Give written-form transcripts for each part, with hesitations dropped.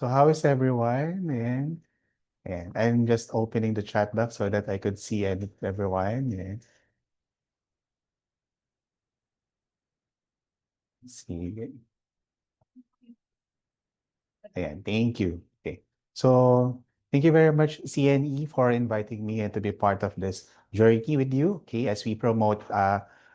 So how is everyone? And I'm just opening the chat box so that I could see everyone. And see. Ayan, thank you. Okay. So thank you very much, CNE, for inviting me and to be part of this journey with you, okay, as we promote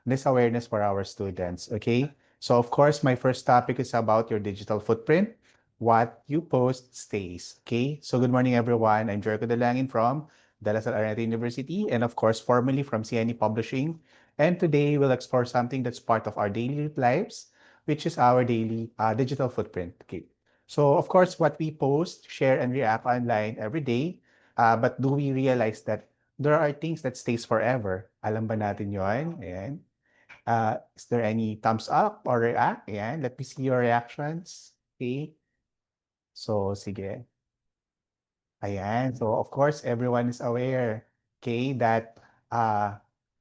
this awareness for our students. Okay. So of course, my first topic is about your digital footprint. What you post stays. Okay. So good morning, everyone. I'm Jericho Delangin from De La Salle Araneta University, and of course, formerly from CNE Publishing. And today we'll explore something that's part of our daily lives, which is our daily digital footprint. Okay. So of course, what we post, share, and react online every day, but do we realize that there are things that stays forever? Alam ba natin yon? Ayan. Is there any thumbs up or react? Ayan. Let me see your reactions. Okay. So, sige. Ayan. So, of course, everyone is aware, okay, that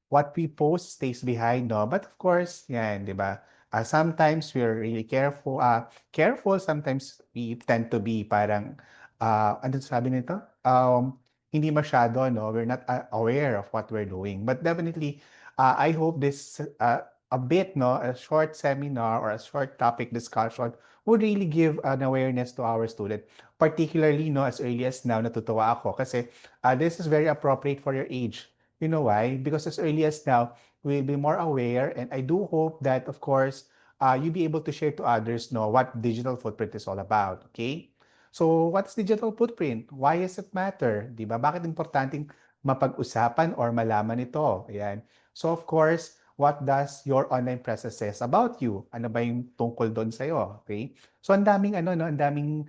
what we post stays behind, no? But of course, yan, di ba? Sometimes we're really careful. Sometimes we tend to be parang, ano sabi nito? Hindi masyado, no? We're not aware of what we're doing. But definitely, I hope this, a bit, no? A short seminar or a short topic discussion would really give an awareness to our student. Particularly, no, as early as now, natutuwa ako kasi this is very appropriate for your age. You know why? Because as early as now, we'll be more aware, and I do hope that, of course, you'll be able to share to others know what digital footprint is all about. Okay? So, what's digital footprint? Why does it matter? Di ba? Bakit importanteng mapag-usapan or malaman ito? Ayan. So, of course, what does your online presence says about you? Ano ba yung tungkol doon sa'yo? Okay? So, ang daming ano, no? Ang daming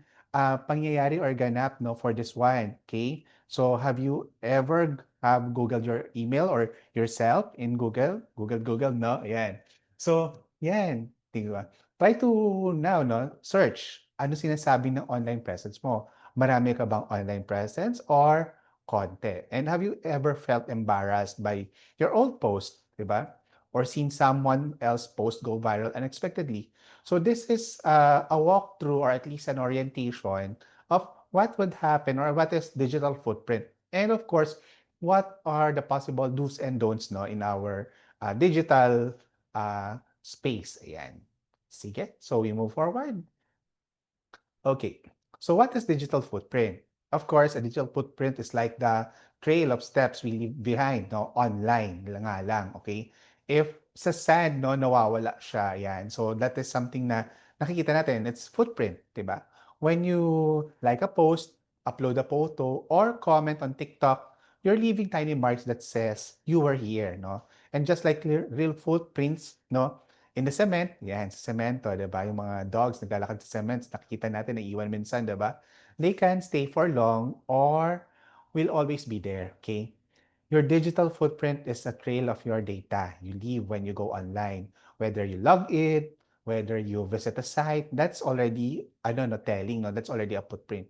pangyayari or ganap, no, for this one. Okay? So, have you ever Googled your email or yourself in Google? Google, no? Ayan. So, yan. Diba? Try to now, no, search. Ano sinasabi ng online presence mo? Marami ka bang online presence or konti? And have you ever felt embarrassed by your old post, diba? Or seen someone else post go viral unexpectedly? So this is a walkthrough or at least an orientation of what would happen or what is digital footprint. And of course, what are the possible do's and don'ts, no, in our digital space. Ayan. Sige. So we move forward. Okay. So what is digital footprint? Of course, a digital footprint is like the trail of steps we leave behind, no, online nga lang, okay? If sa sand, no, nawawala siya, yan. So that is something na nakikita natin, it's footprint, di ba? When you like a post, upload a photo, or comment on TikTok, you're leaving tiny marks that says you were here, no? And just like real footprints, no, in the cement, yan, sa semento, di ba? Yung mga dogs naglalakad sa cement, nakikita natin, naiiwan minsan, di ba? They can stay for long or will always be there, okay? Your digital footprint is a trail of your data you leave when you go online. Whether you log in, whether you visit a site, that's already, I don't know, telling, no? That's already a footprint.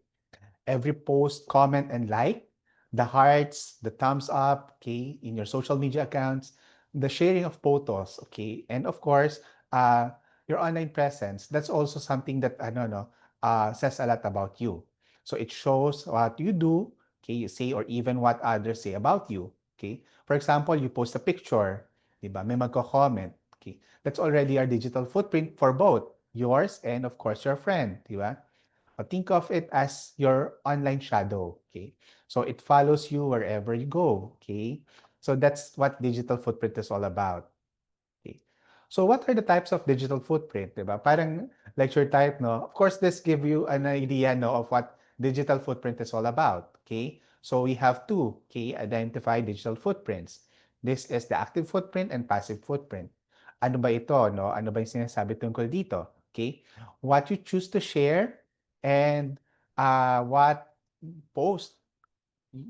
Every post, comment, and like, the hearts, the thumbs up, okay, in your social media accounts, the sharing of photos, okay, and of course, uh, your online presence. That's also something that I don't know says a lot about you. So it shows what you do, okay, you say, or even what others say about you. Okay, for example, you post a picture, di ba? May magko-comment. Okay, that's already our digital footprint for both yours and of course your friend, di ba? Think of it as your online shadow, okay? So it follows you wherever you go, okay? So that's what digital footprint is all about. Okay. So what are the types of digital footprint, diba? Parang lecture type, no? Of course, this give you an idea, no, of what digital footprint is all about, okay? So we have two, okay, identify digital footprints. This is the active footprint and passive footprint. Ano ba ito, no? Ano ba yung sinasabi tungkol dito? Okay? What you choose to share and what post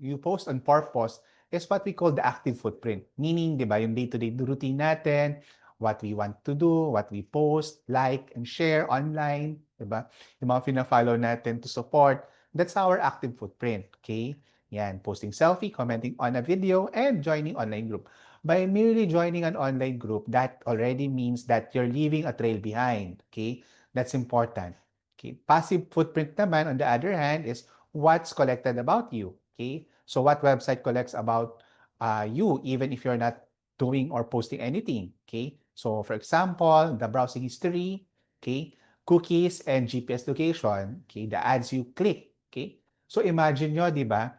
you post on purpose is what we call the active footprint. Meaning, di ba, yung day-to-day routine natin, what we want to do, what we post, like, and share online, di ba? Yung mga fina-follow natin to support, that's our active footprint, okay? Yan, posting selfie, commenting on a video, and joining online group. By merely joining an online group, that already means that you're leaving a trail behind, okay? That's important. Okay? Passive footprint naman, on the other hand, is what's collected about you. Okay? So what website collects about you, even if you're not doing or posting anything. Okay? So for example, the browsing history, okay, cookies and GPS location, okay, the ads you click. Okay? So imagine nyo, di ba?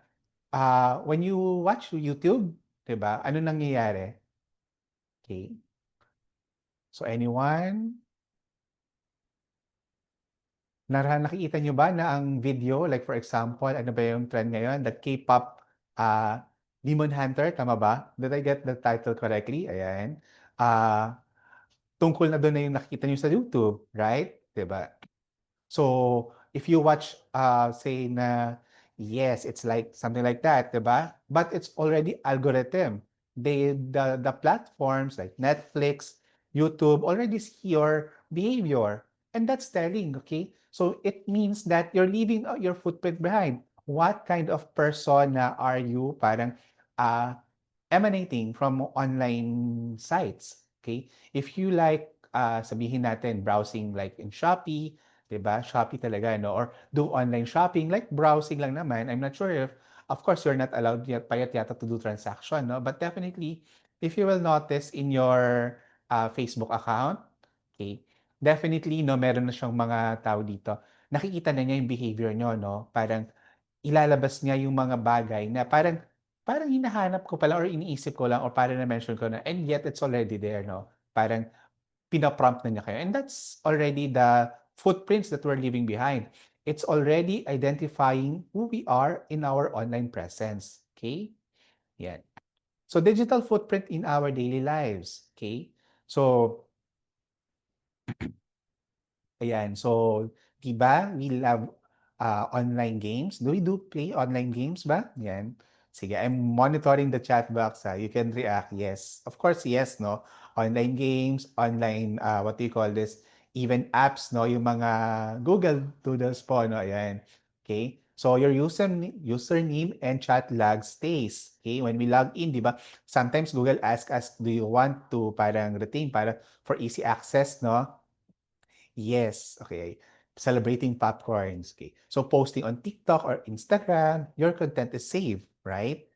When you watch YouTube, di ba? Ano nangyayari? Okay? So anyone? Nakikita niyo ba na ang video, like for example, ano ba yung trend ngayon? The K-pop Demon Hunter, tama ba? Did I get the title correctly? Ayan. Ah, tungkol na doon na yung nakikita niyo sa YouTube, right? 'Di ba? So, if you watch, say na, yes, it's like something like that, diba? But it's already algorithm. The platforms like Netflix, YouTube already see your behavior. And that's telling, okay? So it means that you're leaving your footprint behind. What kind of persona are you parang uh, emanating from online sites? Okay? If you like, sabihin natin, browsing like in Shopee, 'di ba? Shopee talaga, no? Or do online shopping, like browsing lang naman. I'm not sure if, of course, you're not allowed yet, payat yata to do transaction, no? But definitely, if you will notice in your Facebook account, okay, definitely, no, meron na siyang mga tao dito. Nakikita na niya yung behavior nyo, no? Parang ilalabas niya yung mga bagay na parang hinahanap ko pala or iniisip ko lang or parang na-mention ko na and yet it's already there, no? Parang pinaprompt na niya kayo. And that's already the footprints that we're leaving behind. It's already identifying who we are in our online presence. Okay? Yan. So, digital footprint in our daily lives. Okay? So, ayan. So, di ba, we love online games. Do we do play online games ba? Yan. Sige, I'm monitoring the chat box. You can react. Yes. Of course, yes, no? Online games, online, what do you call this? Even apps, no? Yung mga Google Doodles po, no? Ayan. Okay? So, your username and chat log stays. Okay? When we log in, di ba? Sometimes Google asks us, do you want to parang retain para for easy access, no? Yes, okay. Celebrating popcorns. Okay. So posting on TikTok or Instagram, your content is saved, right?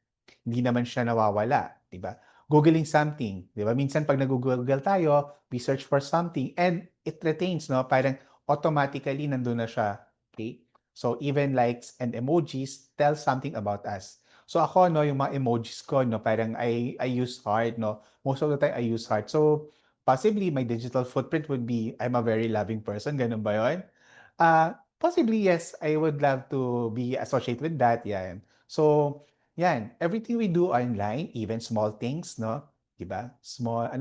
Hindi naman siya nawawala, 'di ba? Googling something, 'di ba? Minsan pag nag-Google tayo, we search for something and it retains, no? Parang automatically nandun na siya. Okay? So even likes and emojis tell something about us. So ako, no, yung mga emojis ko, no, parang I use heart, no? Most of the time I use heart. So possibly my digital footprint would be I'm a very loving person, ganun ba 'yon? Possibly yes, I would love to be associated with that, yan. So, yan, everything we do online, even small things, no? 'Di ba?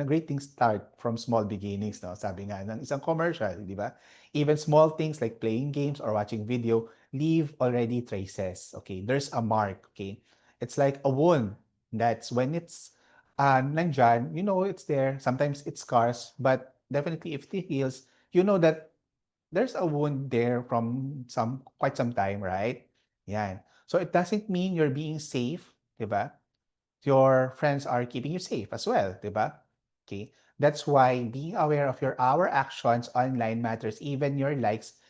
Great things start from small beginnings, no? Sabi nga ng isang commercial, 'di ba? Even small things like playing games or watching video leave already traces. Okay, there's a mark, okay? It's like a wound. That's when it's nandyan, you know it's there. Sometimes it scars, but definitely if it heals, you know that there's a wound there from quite some time, right? Yan. So it doesn't mean you're being safe, 'di ba? Your friends are keeping you safe as well, 'di ba? Okay? That's why being aware of our actions online matters. Even your likes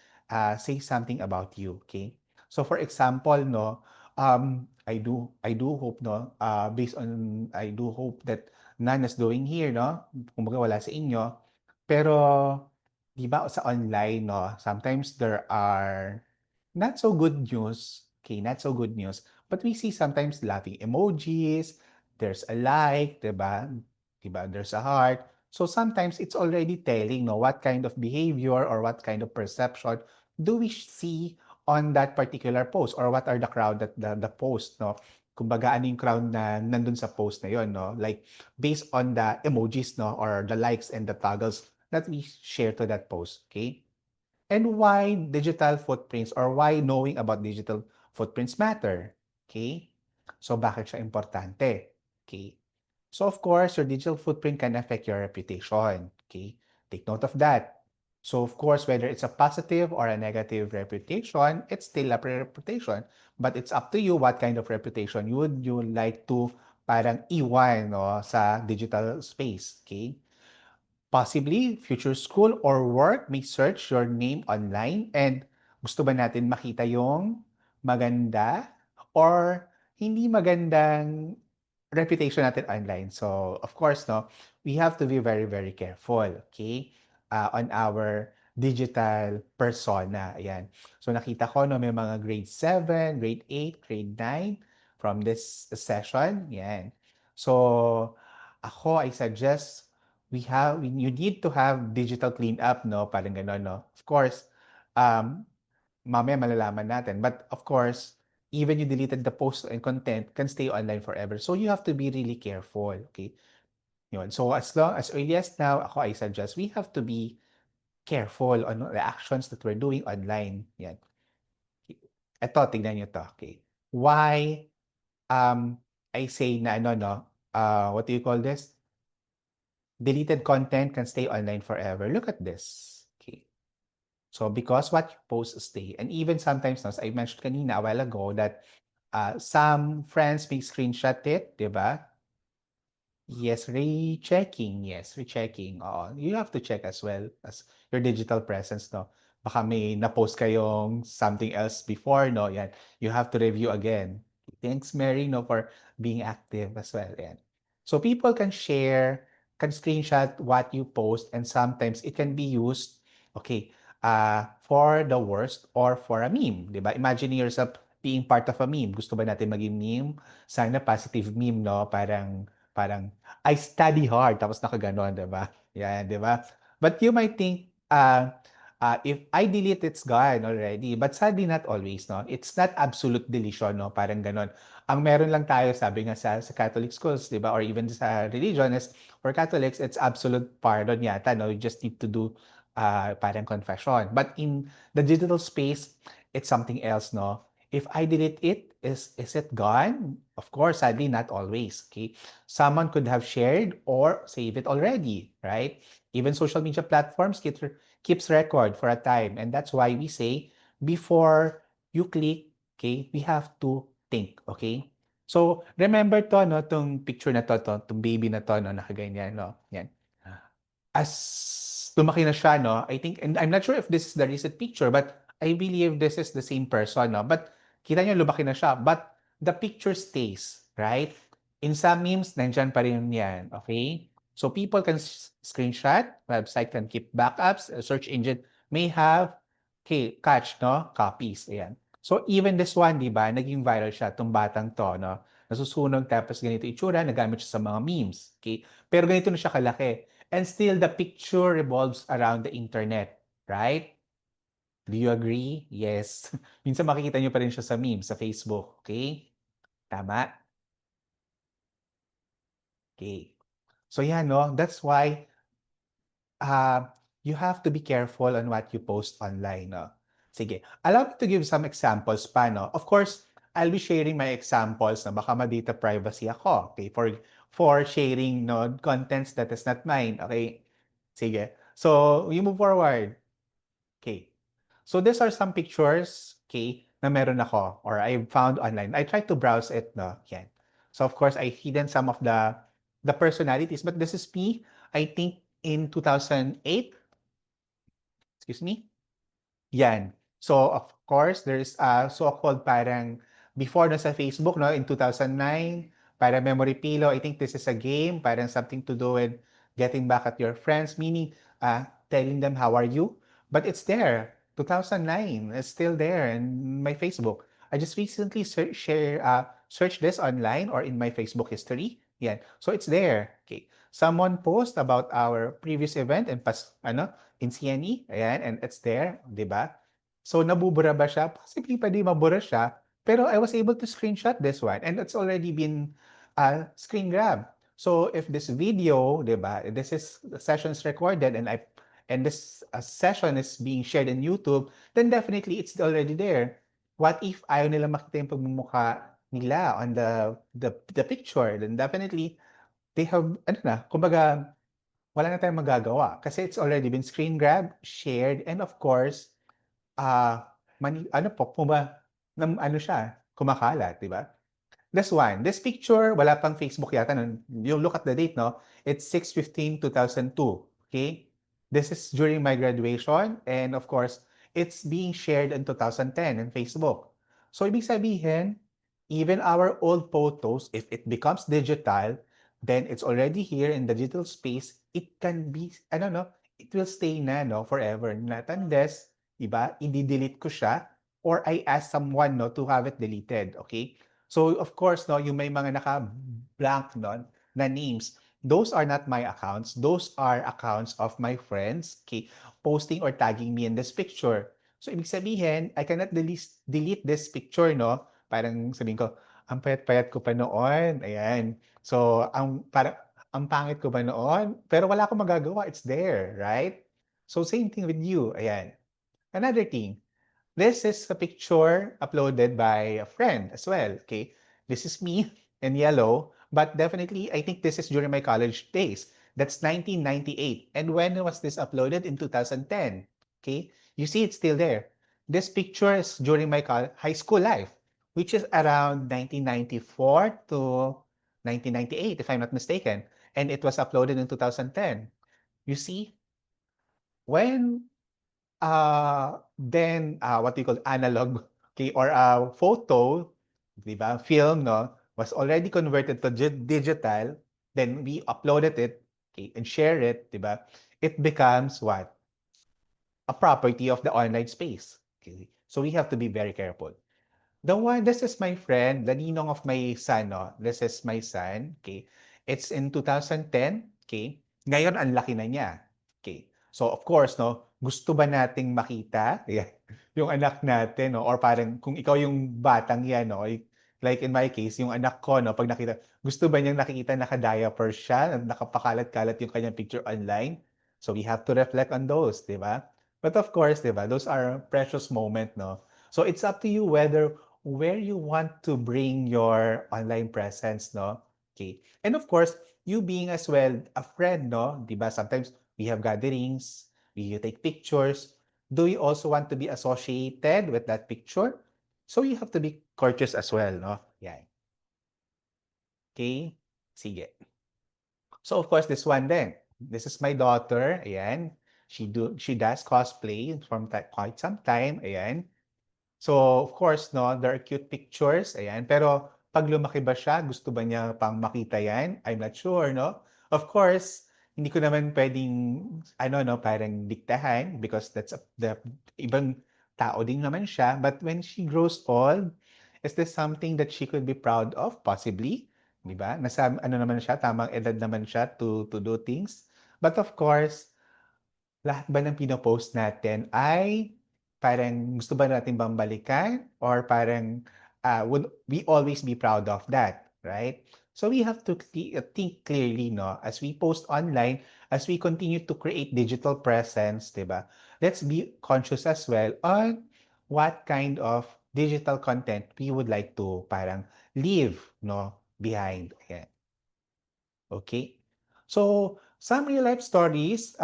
say something about you, okay? So for example, no, I do hope, no, based on I do hope that none is doing here, no? Kumbaga wala sa inyo. Pero 'di ba sa online, no, sometimes there are not so good news. Okay, not so good news. But we see sometimes laughing emojis, there's a like, 'di ba? 'Di ba? There's a heart. So sometimes it's already telling, no, what kind of behavior or what kind of perception do we see on that particular post or what are the crowd that the post, no? Kumbaga ano yung crowd na nandun sa post na yon, no? Like based on the emojis, no, or the likes and the toggles that we share to that post, okay? And why digital footprints or why knowing about digital footprints matter. Okay? So, bakit siya importante? Okay? So, of course, your digital footprint can affect your reputation. Okay? Take note of that. So, of course, whether it's a positive or a negative reputation, it's still a reputation. But it's up to you what kind of reputation would you like to parang iwan, no, sa digital space. Okay? Possibly, future school or work may search your name online and gusto ba natin makita yung maganda or hindi magandang reputation natin online. So, of course, no, we have to be very, very careful, okay, on our digital persona. Ayan. So, nakita ko, no, may mga grade 7, grade 8, grade 9 from this session. Yan. So, ako, I suggest you need to have digital cleanup, no? Parang gano'n, no? Of course, um, mamaya malalaman natin. But of course, even you deleted the post and content can stay online forever. So you have to be really careful, okay? Yun. So as early as now, ako I suggest we have to be careful on the actions that we're doing online. Yan. Ito, tignan nyo to, okay? Why I say na ano, no? What do you call this? Deleted content can stay online forever. Look at this. Okay. So because what you post stay, and even sometimes, as I mentioned kanina a while ago, that some friends may screenshot it, di ba? Yes, rechecking. Yes, rechecking. Oo. You have to check as well as your digital presence, no? Baka may na-post kayong something else before, no? Yan. You have to review again. Thanks, Mary, no, for being active as well. Yan. So people can share, can screenshot what you post, and sometimes it can be used, okay, for the worst or for a meme, di ba? Imagine yourself being part of a meme. Gusto ba natin maging meme? Sana positive meme, no? Parang I study hard, tapos nakaganon, di ba? Yan, di ba? But you might think, if I delete, it's gone already. But sadly, not always, no? It's not absolute deletion, no? Parang ganon. Ang meron lang tayo, sabi nga sa Catholic schools, di ba? Or even sa religion, is for Catholics, it's absolute pardon yata, no? You just need to do parang confession. But in the digital space, it's something else, no? If I delete it, is it gone? Of course, sadly, not always. Okay, someone could have shared or saved it already, right? Even social media platforms keeps record for a time, and that's why we say before you click, okay, we have to think, okay? So remember to, no, tong picture na tong baby na to, no, nakaganyan, no, yan. As lumaki na siya, no, I think, and I'm not sure if this is the recent picture, but I believe this is the same person, no? But kita niyo lumaki na siya, but the picture stays, right? In some memes, nandyan pa rin yan, okay? So people can screenshot, website can keep backups, a search engine may have, okay, catch, no? Copies, ayan. So even this one, di ba, naging viral siya, itong batang to, no? Nasusunog, tapos ganito itsura, nagamit siya sa mga memes, okay? Pero ganito na siya kalaki. And still, the picture revolves around the internet, right? Do you agree? Yes. Minsan makikita nyo pa rin siya sa memes, sa Facebook. Okay? Tama? Okay. So yeah, no? That's why uh, you have to be careful on what you post online, no? Sige. Allow me to give some examples pa, no? Of course, I'll be sharing my examples na baka ma-data privacy ako, okay? For sharing, no, contents that is not mine, okay? Sige. So, we move forward. Okay. So these are some pictures, okay, na meron ako or I found online. I tried to browse it, no? Yan. So of course, I hidden some of the personalities, but this is me, I think in 2008, excuse me. Yan. So, of course, there's so-called parang before na sa Facebook, no, in 2009, parang memory pillow. I think this is a game, parang something to do with getting back at your friends, meaning telling them how are you. But it's there. 2009, it's still there in my Facebook. I just recently searched this online or in my Facebook history. Yan. So it's there. Okay. Someone post about our previous event and in CNE, ayan, and it's there, di ba? So, nabubura ba siya? Possibly pwede mabura siya, pero I was able to screenshot this one, and it's already been screen grab. So, if this video, di ba, this is the sessions recorded, and this session is being shared in YouTube, then definitely it's already there. What if ayaw nila makita yung pagmumukha nila on the picture? Then definitely, they have, ano na, kumbaga, wala na tayong magagawa kasi it's already been screen grab, shared, and of course, ano po, ano siya, kumakalat, di ba? This one, this picture, wala pang Facebook yata nun. You look at the date, no? It's 6/15/2002. Okay? This is during my graduation, and of course, it's being shared in 2010 in Facebook. So ibig sabihin, even our old photos, if it becomes digital, then it's already here in the digital space. It can be, I don't know, it will stay na, no, forever. Not unless, iba, i-delete ko siya or I ask someone, no, to have it deleted. Okay? So, of course, no, yung may mga naka-blank nun na names, those are not my accounts. Those are accounts of my friends, okay, posting or tagging me in this picture. So, ibig sabihin, I cannot delete this picture, no? Parang sabihin ko, ang payat-payat ko pa noon. Ayan. So, ang pangit ko ba noon? Pero wala akong magagawa. It's there, right? So, same thing with you. Ayan. Another thing, this is a picture uploaded by a friend as well. Okay, this is me in yellow, but definitely I think this is during my college days. That's 1998. And when was this uploaded? In 2010. Okay, you see it's still there. This picture is during my high school life, which is around 1994 to 1998, if I'm not mistaken. And it was uploaded in 2010. You see, when what do you call analog, okay, or a photo, di ba, film, no, was already converted to digital, then we uploaded it, okay, and share it, di ba, it becomes what? A property of the online space. Okay? So we have to be very careful. This is my friend, the ninong of my son, no? This is my son, okay? It's in 2010, okay? Ngayon, ang laki na niya, okay? So, of course, no? Gusto ba nating makita yeah, yung anak natin, no? Or parang kung ikaw yung batang yan, no? Like in my case, yung anak ko, no? Pag nakita, gusto ba niyang nakikita naka-diaper siya, nakapakalat-kalat yung kanyang picture online? So, we have to reflect on those, di ba? But of course, di ba? Those are precious moment, no? So, it's up to you where you want to bring your online presence, no? Okay. And of course, you being as well a friend, no? Diba? Sometimes we have gatherings, we take pictures. Do you also want to be associated with that picture? So you have to be courteous as well, no? Yeah. Okay? Sige. So of course, this one then. This is my daughter. Ayan. She does cosplay from quite some time. Ayan. So, of course, no, there are cute pictures, ayan. Pero pag lumaki ba siya, gusto ba niya pang makita yan? I'm not sure, no? Of course, hindi ko naman pwedeng, ano, no, parang diktahan because the ibang tao din naman siya. But when she grows old, is this something that she could be proud of? Possibly, di ba? Nasa, ano naman siya, tamang edad naman siya to do things. But of course, lahat ba ng pino-post natin ay parang gusto ba natin bang balikan or parang would we always be proud of that, right? So we have to think clearly, no, as we post online, as we continue to create digital presence, 'di ba? Let's be conscious as well on what kind of digital content we would like to parang leave, no, behind. Ayan. Okay. So, some real life stories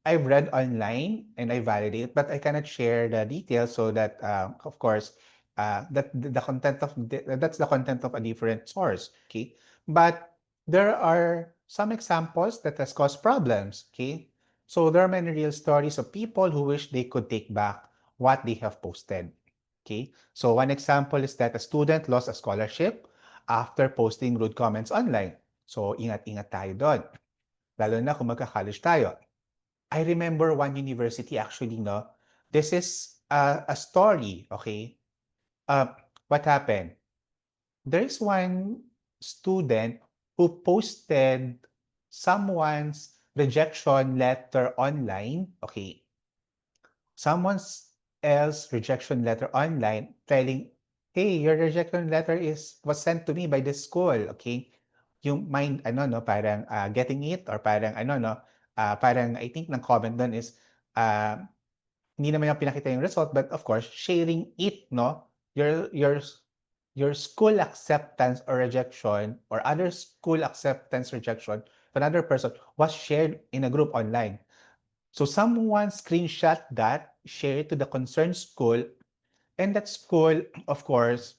I've read online and I validate, but I cannot share the details so that, of course, that the content of that's the content of a different source. Okay. But there are some examples that has caused problems. Okay. So there are many real stories of people who wish they could take back what they have posted. Okay. So one example is that a student lost a scholarship after posting rude comments online. So, ingat-ingat tayo doon. Lalo na kung magka-college tayo. I remember one university actually, no? This is a story, okay? Uh, what happened? There is one student who posted someone's rejection letter online, okay? Someone's else rejection letter online telling, hey, your rejection letter was sent to me by this school, okay? Yung mind, ano, no, parang getting it or parang, ano, no, parang I think ng comment doon is, uh, hindi naman yung pinakita yung result, but of course, sharing it, no, your school acceptance or rejection or other school acceptance rejection to another person was shared in a group online. So someone screenshot that, share it to the concerned school, and that school, of course,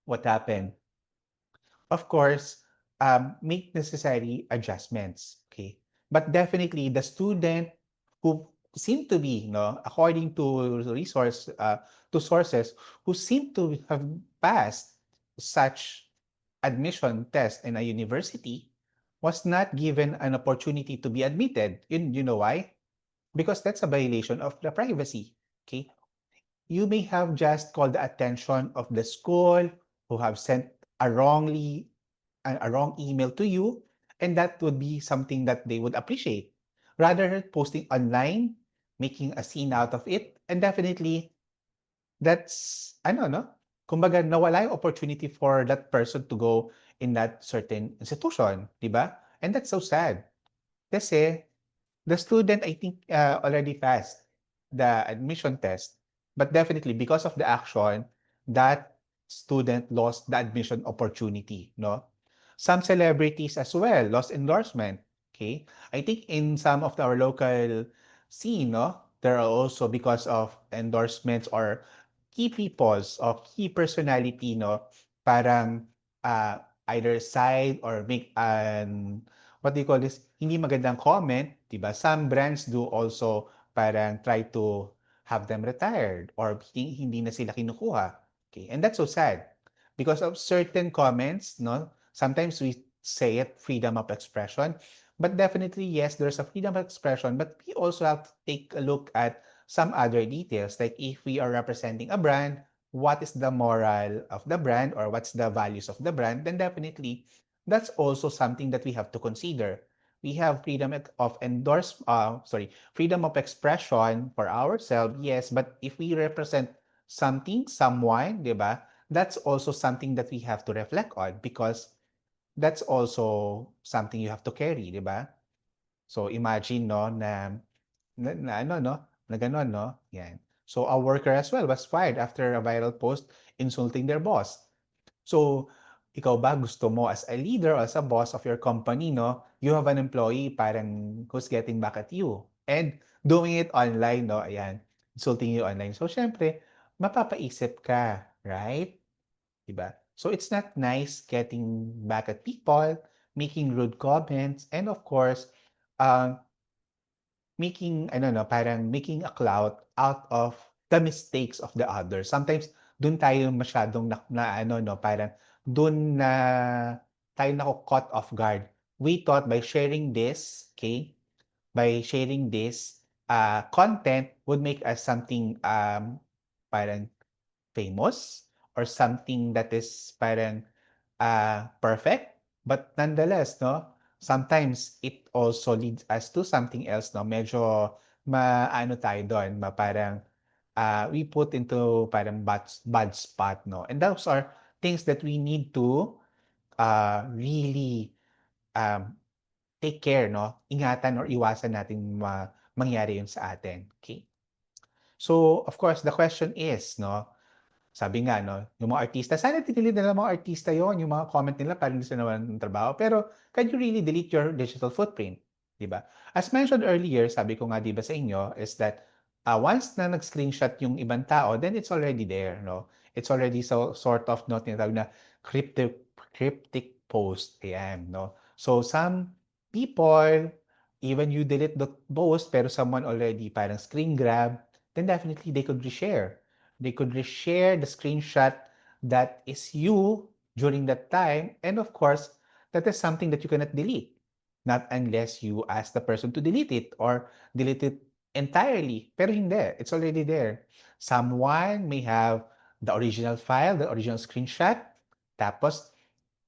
what happened? Of course, make necessary adjustments. Okay. But definitely the student who seem to be, according to sources, who seem to have passed such admission test in a university was not given an opportunity to be admitted. You know why? Because that's a violation of the privacy. Okay, you may have just called the attention of the school who have sent a wrong email to you, and that would be something that they would appreciate rather than posting online, making a scene out of it. And definitely that's, I don't know, kumbaga nawala yung opportunity for that person to go in that certain institution, di ba? And that's so sad kasi the student, I think, already passed the admission test, but definitely because of the action, that student lost the admission opportunity, no? Some celebrities as well lost endorsement, okay? I think in some of our local scene, no, there are also because of endorsements or key peoples or key personality, no, parang either side or make an what do you call this, hindi magandang comment, 'di ba? Some brands do also parang try to have them retired or hindi na sila kinukuha. Okay, and that's so sad because of certain comments, no? Sometimes we say it freedom of expression, but definitely yes, there's a freedom of expression, but we also have to take a look at some other details like if we are representing a brand, what is the moral of the brand or what's the values of the brand, then definitely that's also something that we have to consider. We have freedom of expression for ourselves, yes, but if we represent something, someone, di ba, that's also something that we have to reflect on because that's also something you have to carry, di ba? So imagine, no, na ano, no, na gano'n, no? Yan. So a worker as well was fired after a viral post insulting their boss. So, ikaw ba gusto mo as a leader or as a boss of your company, no? You have an employee parang who's getting back at you and doing it online, no? Ayan, insulting you online. So, syempre, mapapaisip ka, right? Diba? So, it's not nice getting back at people, making rude comments, and of course, uh, making ano 'no, parang making a clout out of the mistakes of the others. Sometimes dun tayo masyadong na ano 'no, parang dun na tayo caught off guard. We thought by sharing this, okay, by sharing this, content would make us something, parang famous or something that is parang perfect. But nonetheless, no, sometimes it also leads us to something else, no? Medyo maano tayo doon, parang we put into parang bad spot, no? And those are things that we need to really um, take care, no? Ingatan or iwasan natin mangyari yun sa atin. Okay? So, of course, the question is, no, sabi nga 'no, yung mga artista, sana dinelete nila mga artista yon yung mga comment nila para hindi sila nawalan ng trabaho. Pero can you really delete your digital footprint, 'di ba? As mentioned earlier, sabi ko nga 'di ba sa inyo is that, once na nag-screenshot yung ibang tao, then it's already there, no? It's already sort of 'no, tinatawag na cryptic post, ayan, 'no? So some people, even you delete the post pero someone already parang screen grab, then definitely they could reshare. They could reshare the screenshot that is you during that time. And of course, that is something that you cannot delete. Not unless you ask the person to delete it or delete it entirely. Pero hindi. It's already there. Someone may have the original file, the original screenshot. Tapos,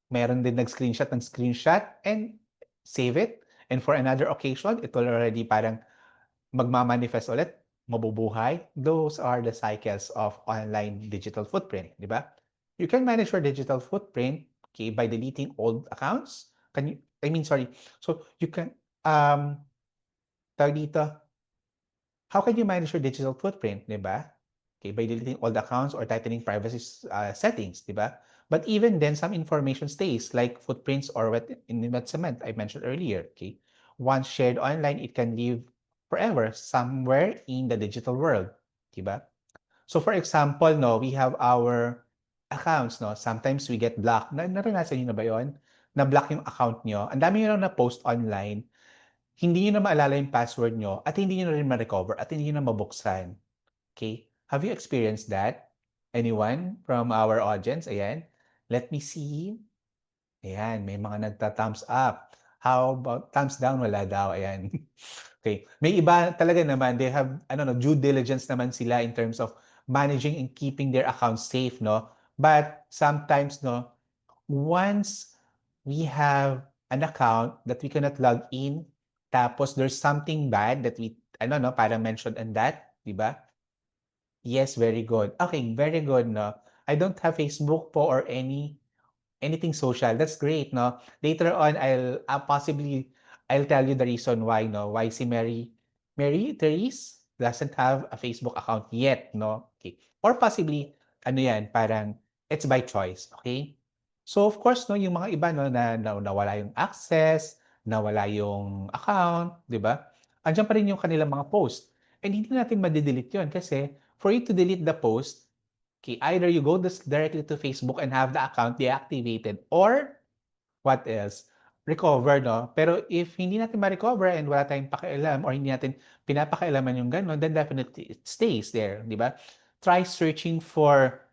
meron din nag-screenshot ng screenshot and save it. And for another occasion, it will already parang magma-manifest ulit, mabubuhay. Those are the cycles of online digital footprint, di ba? You can manage your digital footprint, okay, by deleting old accounts. Sorry. So you can, tawag dito, how can you manage your digital footprint, di ba? Okay, by deleting old accounts or tightening privacy settings, di ba? But even then, some information stays, like footprints or what cement I mentioned earlier, okay? Once shared online, it can live forever somewhere in the digital world, di ba? So for example, no, we have our accounts, no? Sometimes we get blocked. Naranasan niyo na ba 'yon? Na-block yung account niyo. Ang dami niyo na post online hindi niyo na maalala yung password niyo at hindi niyo na rin ma-recover at hindi niyo na mabuksan. Okay? Have you experienced that? Anyone from our audience? Ayan. Let me see. Ayan, may mga nagta-thumbs up. How about thumbs down? Wala daw. Ayan. Okay. May iba talaga naman, they have, ano no, due diligence naman sila in terms of managing and keeping their accounts safe, no? But sometimes, no, once we have an account that we cannot log in, tapos there's something bad that we, ano no, parang mentioned on that, di ba? Yes, very good. Okay, very good, no? I don't have Facebook po or anything social. That's great, no? Later on, I'll tell you the reason why, no? Why si Mary Therese doesn't have a Facebook account yet, no? Okay. Or possibly, ano yan, parang it's by choice, okay? So of course, no, yung mga iba, no, na nawala yung access, nawala yung account, di ba? Andiyan pa rin yung kanilang mga post. And hindi natin madidelete yun kasi for you to delete the post, okay, either you go directly to Facebook and have the account deactivated or what else? Recover, no? Pero if hindi natin ma-recover and wala tayong pakialam or hindi natin pinapakialaman yung gano'n, then definitely it stays there, di ba? Try searching for,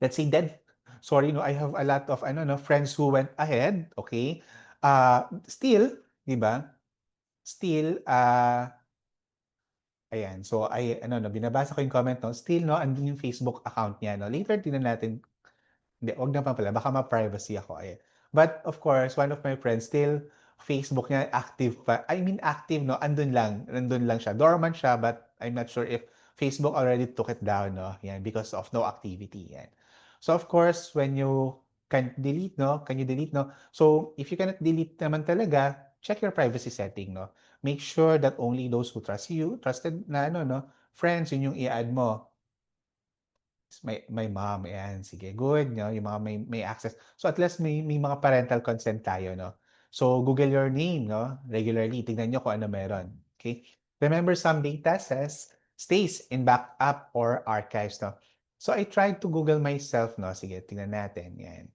let's say, sorry, no, I have a lot of, ano, no, friends who went ahead, okay? Still, di ba? Still, ayan. So, ano, no, binabasa ko yung comment, no? Still, no, andun yung Facebook account niya, no? Later, tingnan natin. Hindi, wag na pa pala. Baka ma-privacy ako. Ayan. But, of course, one of my friends, still, Facebook niya active pa. I mean, active, no? Nandun lang siya. Dormant siya, but I'm not sure if Facebook already took it down, no? Yan, because of no activity. Yan. So, of course, when you can delete, no? Can you delete, no? So, if you cannot delete naman talaga, check your privacy setting, no? Make sure that only those who trust you, trusted na, ano, no? Friends, yun yung i-add mo. My mom, ayan, sige, good, no? Yung mga may access. So at least may mga parental consent tayo, no? So Google your name, no? Regularly, tignan nyo kung ano meron. Okay? Remember, some data stays in backup or archives, no? So I tried to Google myself, no? Sige, tignan natin, yan.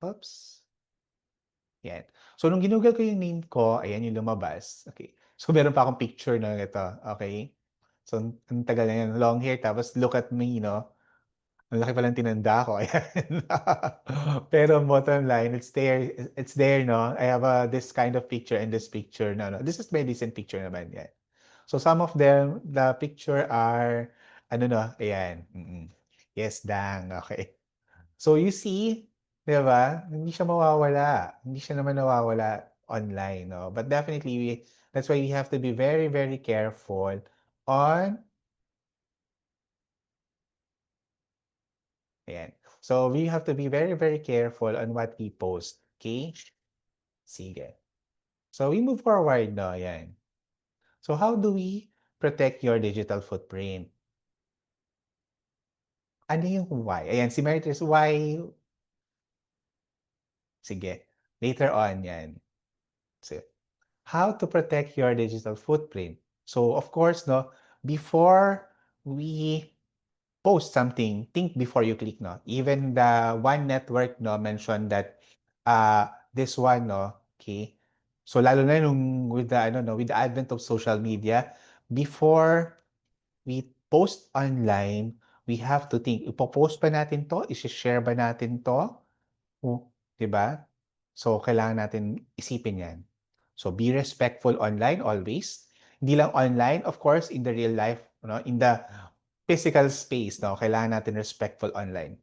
Oops. Yan. So nung ginugol ko yung name ko, ayan yung lumabas. Okay. So meron pa akong picture na ito. Okay? So ang tagal na yan. Long hair, tapos look at me, no? Ang laki palang tinanda ko, ayan. Pero bottom line, it's there, no? I have this kind of picture and this picture, no? This is my recent picture naman, yan. So some of them, the picture are, ano no, ayan. Yes, dang, okay. So you see, di ba? Hindi siya mawawala. Hindi siya naman nawawala online, no? But definitely, that's why we have to be very, very careful on. Ayan. So, we have to be very, very careful on what we post. Okay? Sige. So, we move forward no? Ayan. So, how do we protect your digital footprint? Ano yung why? Ayan, si Meritus, why? Sige. Later on, yan. So, how to protect your digital footprint? So, of course, no, before we post something, think before you click, no? Even the One Network, no, mentioned that this one, no, okay? So lalo na nung with the ano no, with the advent of social media, before we post online, we have to think, ipo-post ba natin to? I-share ba natin to? O, 'di ba? So kailangan natin isipin 'yan. So be respectful online always. Hindi lang online, of course, in the real life, no, in the physical space, no, kailangan natin respectful online.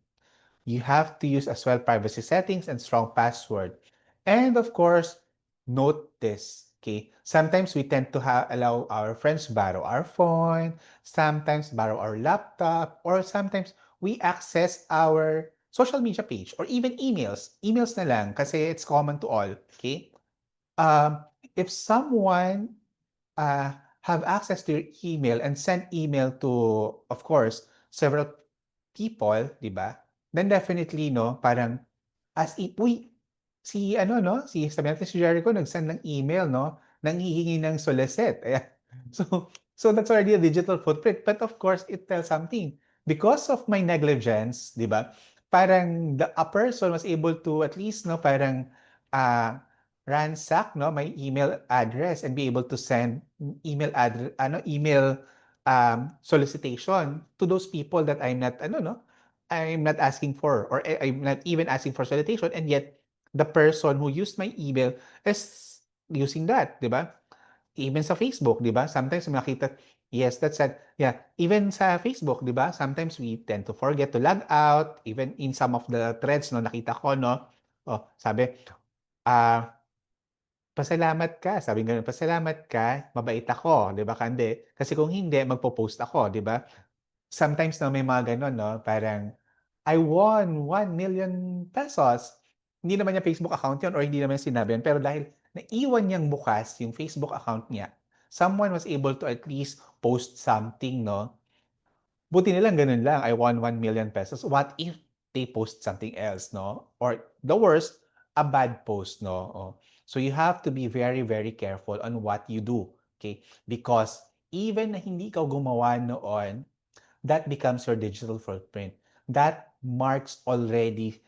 You have to use as well privacy settings and strong password. And of course, note this, okay? Sometimes we tend to allow our friends borrow our phone, sometimes borrow our laptop, or sometimes we access our social media page or even emails. Emails na lang kasi it's common to all, okay? If someone uh, have access to your email and send email to, of course, several people, 'di ba? Then definitely, no, parang as if, uy, si ano, no, sabi natin si Jericho nag-send ng email, no, nanghihingi ng solicit. Ayan. So that's already a digital footprint. But of course, it tells something. Because of my negligence, 'di ba? Parang a person was able to at least, no, parang uh, ransack no my email address and be able to send email solicitation to those people that I'm not asking for, or I'm not even asking for solicitation, and yet the person who used my email is using that, 'di ba? Even sa Facebook, 'di ba? Sometimes makita, yes, that's it. Yeah, even sa Facebook, 'di ba? Sometimes we tend to forget to log out. Even in some of the threads, no, nakita ko, no? Oh, sabi, ah, pasalamat ka. Sabi gano'n, pasalamat ka, mabait ako, 'di ba? Kasi kung hindi, magpo-post ako, 'di ba? Sometimes, no, may mga gano'n, no? Parang, I won 1 million pesos. Hindi naman niya Facebook account yun or hindi naman niya sinabi yun. Pero dahil naiwan niyang bukas yung Facebook account niya, someone was able to at least post something, no? Buti nilang ganun lang, I won 1 million pesos. What if they post something else, no? Or the worst, a bad post, no? Oh. So you have to be very, very careful on what you do, okay? Because even na hindi ikaw gumawa noon, that becomes your digital footprint. That marks already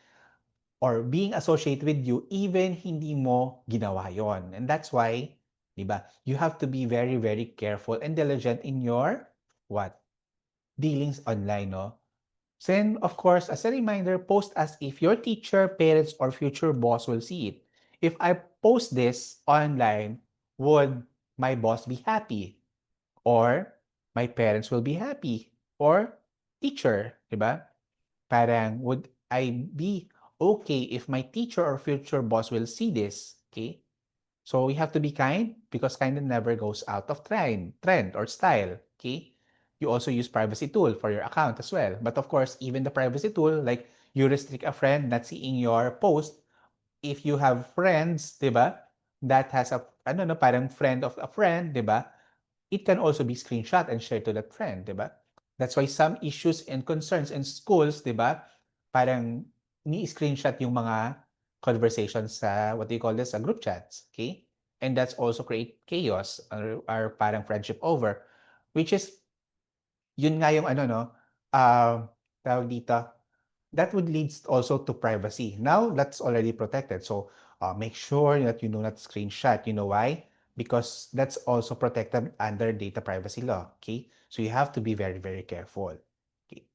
or being associated with you even hindi mo ginawa yon. And that's why, di ba, you have to be very, very careful and diligent in your what? Dealings online, no? Then, of course, as a reminder, post as if your teacher, parents, or future boss will see it. If I post this online, would my boss be happy? Or my parents will be happy? Or teacher, di ba? Parang, would I be okay if my teacher or future boss will see this? Okay? So we have to be kind because kindness never goes out of trend or style. Okay? You also use privacy tool for your account as well. But of course, even the privacy tool, like you restrict a friend not seeing your post, if you have friends, 'di ba? That has a ano no, parang friend of a friend, 'di ba? It can also be screenshot and shared to that friend, 'di ba? That's why some issues and concerns in schools, 'di ba? Parang ni-screenshot yung mga conversations sa what do you call this, sa group chats, okay? And that's also create chaos or parang friendship over, which is yun nga yung ano no, tawag dito, that would lead also to privacy. Now, that's already protected. So, make sure that you do not screenshot. You know why? Because that's also protected under data privacy law. Okay? So, you have to be very, very careful. Okay.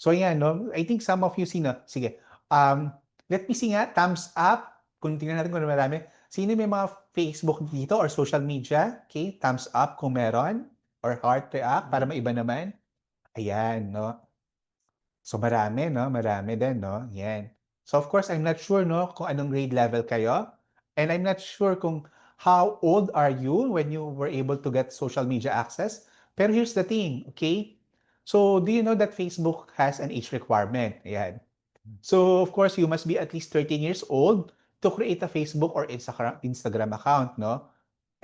So, yeah, no? I think some of you see na. Sige. Um, let me see nga. Thumbs up. Kung tingnan natin kung ano marami. Sino may mga Facebook dito or social media? Okay? Thumbs up kung meron. Or heart react para maiba naman. Ayan, no? So marami, no? Marami din, no? Yan. So of course, I'm not sure, no, kung anong grade level kayo. And I'm not sure kung how old are you when you were able to get social media access. Pero here's the thing, okay? So do you know that Facebook has an age requirement? Ayan. So of course, you must be at least 13 years old to create a Facebook or Instagram account, no?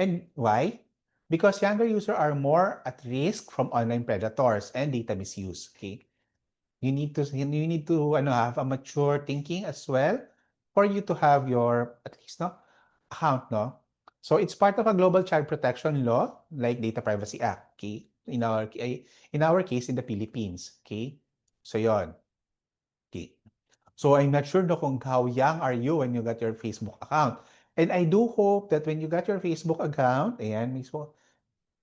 And why? Because younger users are more at risk from online predators and data misuse, okay? You need to have a mature thinking as well for you to have your at least no account, no. So it's part of a global child protection law like Data Privacy Act, okay? In our case in the Philippines, okay? So yon, okay. So I'm not sure no kung how young are you when you got your Facebook account. And I do hope that when you got your Facebook account, ayan, mismo,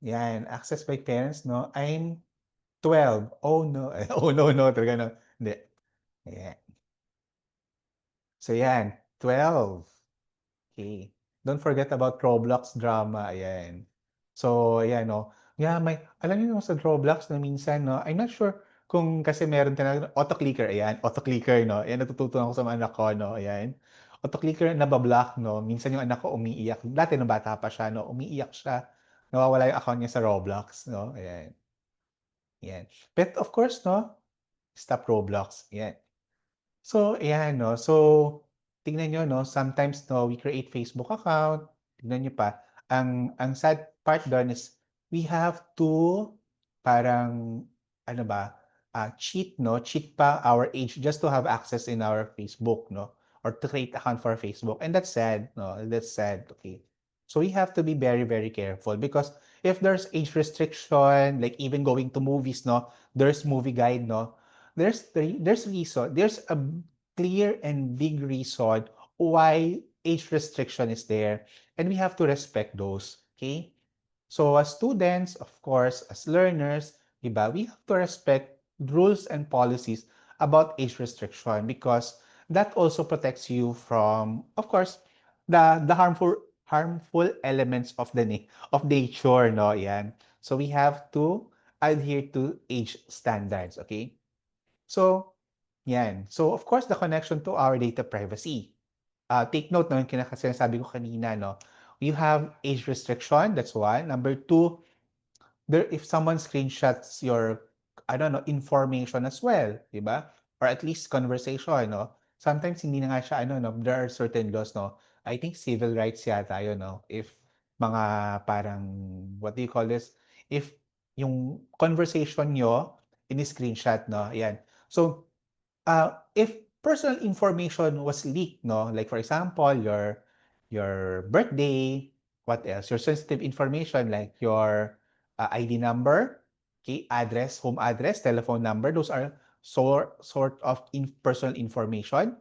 yan, access by parents, no? I'm 12. Oh no. Oh no, no, talaga no. Hindi. Ayan. So yan, 12. Okay. Don't forget about Roblox drama. Ayan. So, ayan, no. Yeah, alam niyo sa Roblox na minsan, no, I'm not sure kung kasi meron talaga auto-clicker. Ayan, auto-clicker, no. Ayan, natututunan ko sa mga anak ko, no. Ayan. Auto-clicker na nabablock, no. Minsan yung anak ko umiiyak. Dati nung bata pa siya, no, umiiyak siya. Nawawala yung account niya sa Roblox, no. Ayan. Ayan. But of course, no, stop Roblox. Ayan. So, ayan, no. So, tingnan niyo, no, sometimes, no, we create Facebook account. Tingnan niyo pa. Ang sad part doon is we have to parang, ano ba, cheat, no? Cheat pa our age just to have access in our Facebook, no? Or to create account for Facebook. And that's sad, no? That's sad, okay? So, we have to be very, very careful because if there's age restriction, like even going to movies, no? There's movie guide, no? There's a clear and big reason why age restriction is there, and we have to respect those. Okay? So as students, of course, as learners, diba, we have to respect rules and policies about age restriction because that also protects you from, of course, the harmful elements of of nature, no? Yan. So we have to adhere to age standards, okay? So, yan. So, of course, the connection to our data privacy. Take note, no, yung sinasabi ko kanina, no? You have age restriction, that's one. Number two, there if someone screenshots your, I don't know, information as well, di ba? Or at least conversation, no? Sometimes hindi na nga siya, ano, no? There are certain laws, no? I think civil rights yata yun, no? If mga parang, what do you call this? If yung conversation nyo in-screenshot, no? Ayan. So, if personal information was leaked, no, like for example, your birthday, what else? Your sensitive information like your ID number, okay, address, home address, telephone number. Those are sort of personal information.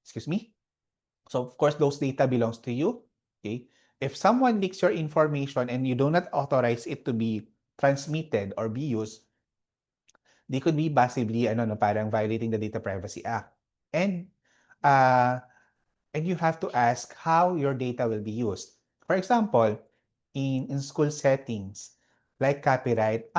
Excuse me. So of course, those data belongs to you. Okay. If someone leaks your information and you do not authorize it to be transmitted or be used, they could be passively ano no parang violating the Data Privacy Act. And uh, and you have to ask how your data will be used. For example, in school settings, like copyright,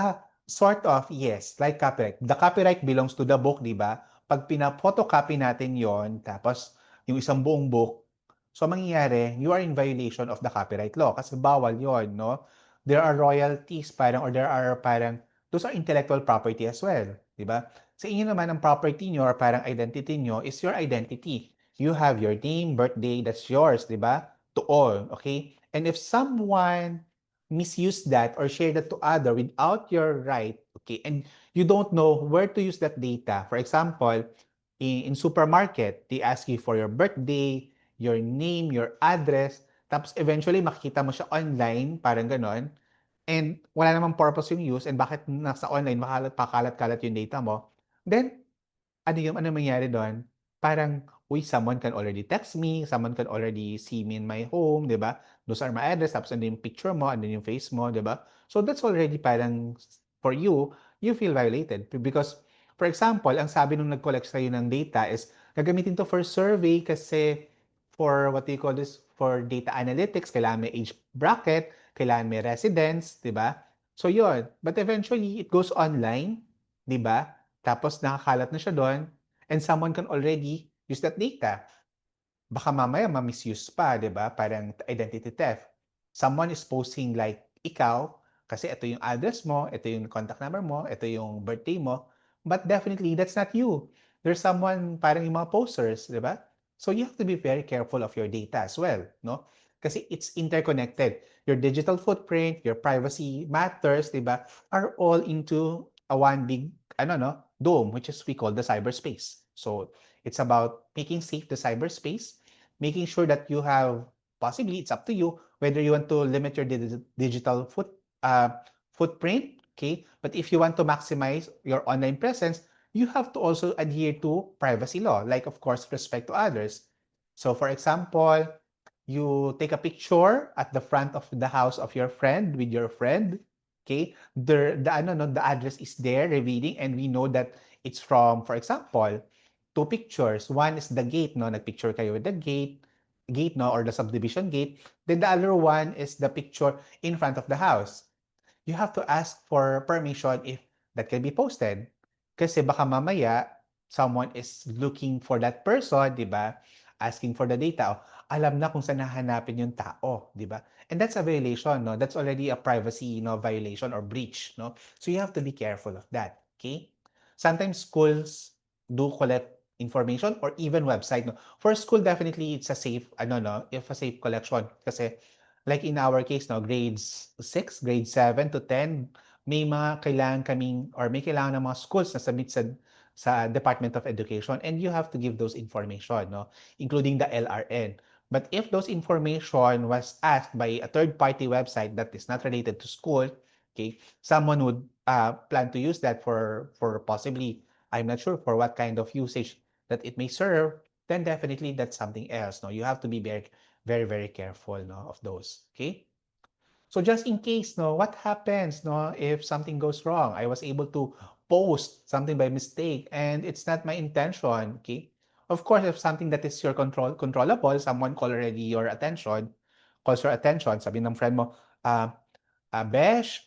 sort of, yes, like copyright. The copyright belongs to the book, di ba? Pag pina-photocopy natin yon tapos yung isang buong book, so mangyayari, you are in violation of the copyright law kasi bawal yon, no? There are royalties parang, or there are parang, those are intellectual property as well, di ba? Sa inyo naman, ang property nyo or parang identity nyo is your identity. You have your name, birthday, that's yours, di ba? To all, okay? And if someone misuse that or share that to other without your right, okay, and you don't know where to use that data. For example, in supermarket, they ask you for your birthday, your name, your address, tapos eventually makikita mo siya online, parang ganon, and wala namang purpose yung use, and bakit nasa online, pakalat-kalat yung data mo, then ano mangyari doon? Parang, uy, someone can already text me, someone can already see me in my home, di ba? Those are my address, tapos andun yung picture mo, andun yung face mo, di ba? So that's already parang, for you, you feel violated. Because, for example, ang sabi nung nag-collect sa'yo ng data is, gagamitin to for survey kasi for what do you call this? For data analytics, kailangan may age bracket, kailangan may residence, di ba? So yun. But eventually, it goes online, di ba? Tapos nakakalat na siya doon and someone can already use that data. Baka mamaya ma-misuse pa, di ba? Parang identity theft. Someone is posting like ikaw, kasi ito yung address mo, ito yung contact number mo, ito yung birthday mo, but definitely that's not you. There's someone, parang yung mga posters, di ba? So you have to be very careful of your data as well, no? Kasi it's interconnected. Your digital footprint, your privacy matters, di ba, are all into a one big, ano, no, dome, which is we call the cyberspace. So it's about making safe the cyberspace, making sure that you have, possibly it's up to you whether you want to limit your digital footprint, okay? But if you want to maximize your online presence, you have to also adhere to privacy law, like of course respect to others. So for example, you take a picture at the front of the house of your friend with your friend, okay? The ano no, the address is there revealing, and we know that it's from, for example, two pictures. One is the gate, no? Nagpicture kayo with the gate, no? Or the subdivision gate. Then the other one is the picture in front of the house. You have to ask for permission if that can be posted. Kasi baka mamaya, someone is looking for that person, di ba? Asking for the data. Alam na kung saan hahanapin yung tao, di ba? And that's a violation, no? That's already a privacy, violation or breach, no? So you have to be careful of that, okay? Sometimes schools do collect information or even website, no? For school, definitely it's a safe, if a safe collection. Kasi like in our case, no, grades 6, grade 7 to 10, may mga kailangan kaming or may kailangan ng mga schools na submit sa Department of Education, and you have to give those information, no, including the LRN. But if those information was asked by a third-party website that is not related to school, okay, someone would plan to use that for possibly, I'm not sure for what kind of usage that it may serve. then definitely that's something else, no? You have to be very, very, very careful, no, of those, okay? So just in case, no, what happens, no, if something goes wrong? I was able to post something by mistake and it's not my intention, okay? Of course, if something that is your controllable, someone calls your attention, sabi ng friend mo, Besh,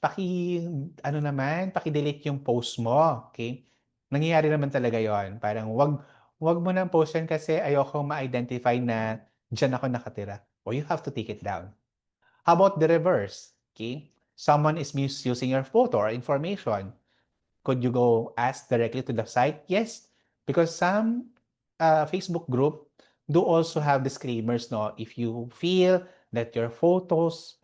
ano naman, paki-delete yung post mo, okay? Nangyayari naman talaga yon. Parang wag mo nang post yan kasi ayoko ma-identify na diyan ako nakatira. Or you have to take it down. How about the reverse? Okay? Someone is misusing your photo or information. Could you go ask directly to the site? Yes, because some Facebook group do also have disclaimers. No, if you feel that your photos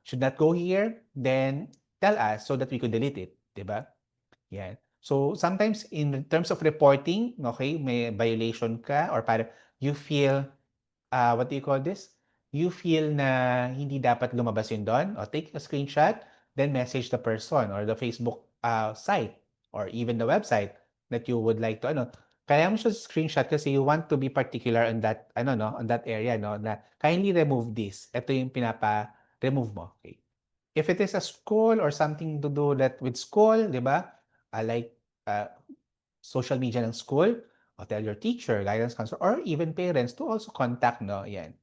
should not go here, then tell us so that we could delete it, diba? Yeah. So sometimes in terms of reporting, okay, may violation ka or para you feel what do you call this? You feel na hindi dapat lumabas yun doon, o take a screenshot, then message the person or the Facebook site or even the website that you would like to kaya mo siya screenshot kasi you want to be particular on that on that area no na kindly remove this. Ito yung pinapa-remove mo. Okay. If it is a school or something to do that with school, 'di ba? Like uh, social media ng school, o tell your teacher, guidance counselor, or even parents to also contact, no? Yan.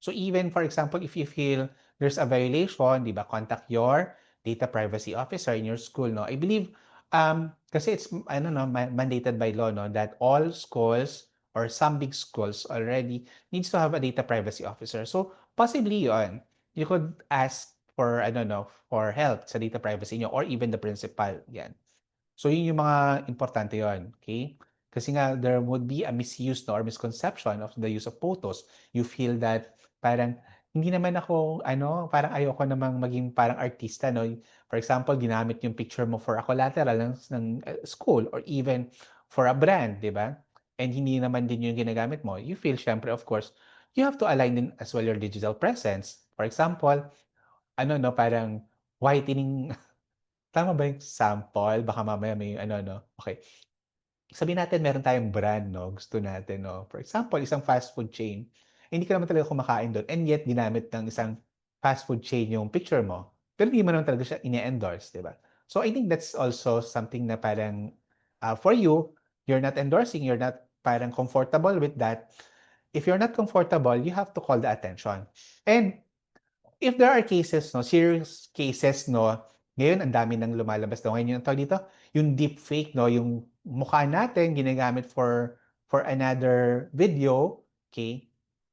So even, for example, if you feel there's a violation, di ba, contact your data privacy officer in your school, no? I believe, kasi it's, mandated by law, no, that all schools or some big schools already needs to have a data privacy officer. So possibly yon, you could ask for, I don't know, for help sa data privacy nyo or even the principal, yan. So yun yung mga importante yon, okay? Kasi nga there would be a misuse no, or misconception of the use of photos. You feel that parang hindi naman ako parang ayoko namang maging parang artista no. For example, ginamit yung picture mo for a collateral ng school or even for a brand, 'di ba? And hindi naman din yung ginagamit mo. You feel syempre of course, you have to align din as well your digital presence. For example, parang whitening. Tama ba yung sample? Baka mamaya may okay. Sabihin natin meron tayong brand 'no, gusto natin 'no. For example, isang fast food chain. Hindi ka naman talaga kumakain do'n and yet ginamit ng isang fast food chain yung picture mo. Pero hindi mo naman talaga siya ine-endorse, 'di ba? So I think that's also something na parang, for you, you're not endorsing, you're not parang comfortable with that. If you're not comfortable, you have to call the attention. And if there are cases 'no, serious cases 'no, ngayon ang dami ng lumalabas daw ngayon yung tawag dito, yung deepfake 'no, yung mukha natin ginagamit for another video, okay?